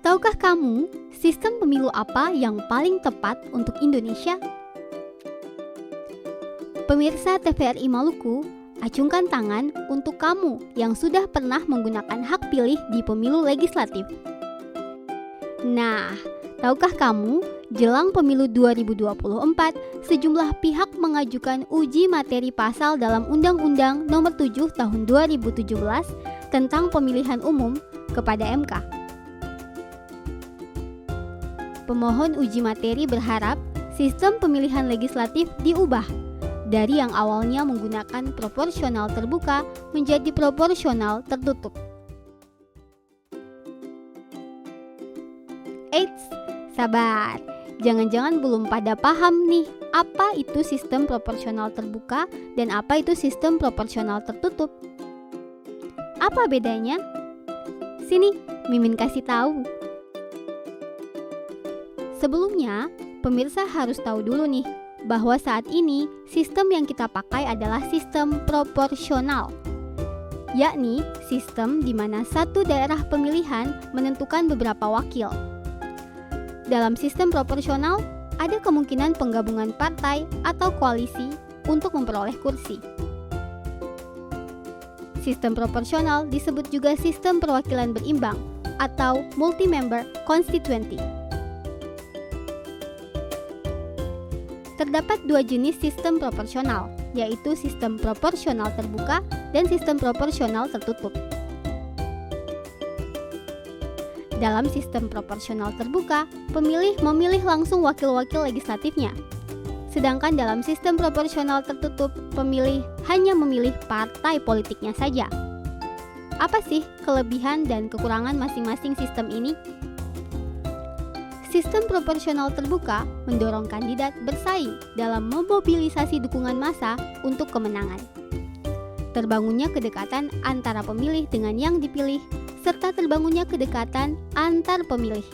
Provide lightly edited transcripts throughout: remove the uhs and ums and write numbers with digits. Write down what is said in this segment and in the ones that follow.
Tahukah kamu sistem pemilu apa yang paling tepat untuk Indonesia? Pemirsa TVRI Maluku, acungkan tangan untuk kamu yang sudah pernah menggunakan hak pilih di pemilu legislatif. Nah, tahukah kamu, jelang pemilu 2024, sejumlah pihak mengajukan uji materi pasal dalam Undang-Undang Nomor 7 Tahun 2017 tentang pemilihan umum kepada MK. Pemohon uji materi berharap sistem pemilihan legislatif diubah dari yang awalnya menggunakan proporsional terbuka menjadi proporsional tertutup. Eits, sabar. Jangan-jangan belum pada paham nih apa itu sistem proporsional terbuka dan apa itu sistem proporsional tertutup. Apa bedanya? Sini, Mimin kasih tahu. Sebelumnya, pemirsa harus tahu dulu nih bahwa saat ini sistem yang kita pakai adalah sistem proporsional, yakni sistem di mana satu daerah pemilihan menentukan beberapa wakil. Dalam sistem proporsional, ada kemungkinan penggabungan partai atau koalisi untuk memperoleh kursi. Sistem proporsional disebut juga sistem perwakilan berimbang atau multi-member constituency. Terdapat dua jenis sistem proporsional, yaitu sistem proporsional terbuka dan sistem proporsional tertutup. Dalam sistem proporsional terbuka, pemilih memilih langsung wakil-wakil legislatifnya. Sedangkan dalam sistem proporsional tertutup, pemilih hanya memilih partai politiknya saja. Apa sih kelebihan dan kekurangan masing-masing sistem ini? Sistem proporsional terbuka mendorong kandidat bersaing dalam memobilisasi dukungan massa untuk kemenangan. Terbangunnya kedekatan antara pemilih dengan yang dipilih, serta terbangunnya kedekatan antar pemilih.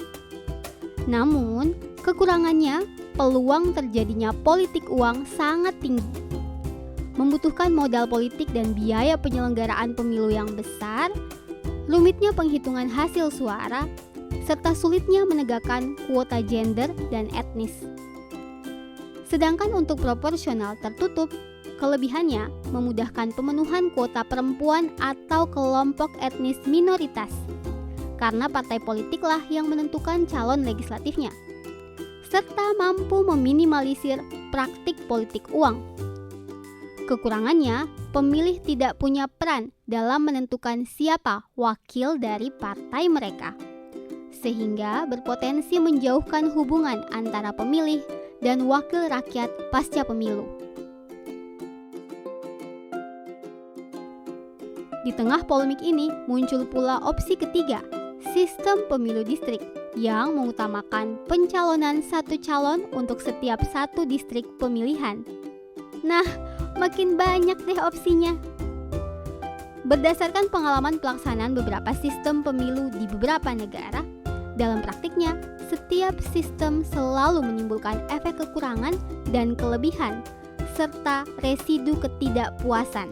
Namun, kekurangannya, peluang terjadinya politik uang sangat tinggi. Membutuhkan modal politik dan biaya penyelenggaraan pemilu yang besar, rumitnya penghitungan hasil suara, serta sulitnya menegakkan kuota gender dan etnis. Sedangkan untuk proporsional tertutup, kelebihannya memudahkan pemenuhan kuota perempuan atau kelompok etnis minoritas, karena partai politiklah yang menentukan calon legislatifnya, serta mampu meminimalisir praktik politik uang. Kekurangannya, pemilih tidak punya peran dalam menentukan siapa wakil dari partai mereka, sehingga berpotensi menjauhkan hubungan antara pemilih dan wakil rakyat pasca pemilu. Di tengah polemik ini muncul pula opsi ketiga, sistem pemilu distrik, yang mengutamakan pencalonan satu calon untuk setiap satu distrik pemilihan. Nah, makin banyak deh opsinya. Berdasarkan pengalaman pelaksanaan beberapa sistem pemilu di beberapa negara, dalam praktiknya, setiap sistem selalu menimbulkan efek kekurangan dan kelebihan, serta residu ketidakpuasan.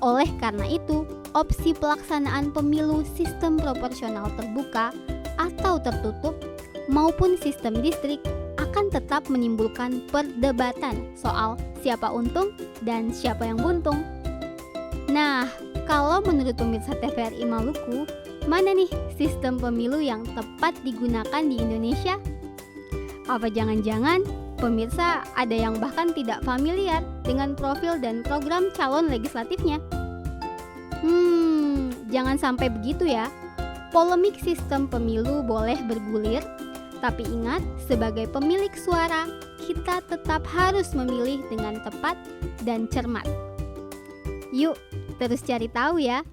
Oleh karena itu, opsi pelaksanaan pemilu sistem proporsional terbuka atau tertutup maupun sistem distrik akan tetap menimbulkan perdebatan soal siapa untung dan siapa yang buntung. Nah, kalau menurut pemirsa TVRI Maluku, mana nih sistem pemilu yang tepat digunakan di Indonesia? Apa jangan-jangan pemirsa ada yang bahkan tidak familiar dengan profil dan program calon legislatifnya? Jangan sampai begitu ya. Polemik sistem pemilu boleh bergulir, tapi ingat, sebagai pemilik suara, kita tetap harus memilih dengan tepat dan cermat. Yuk, terus cari tahu ya.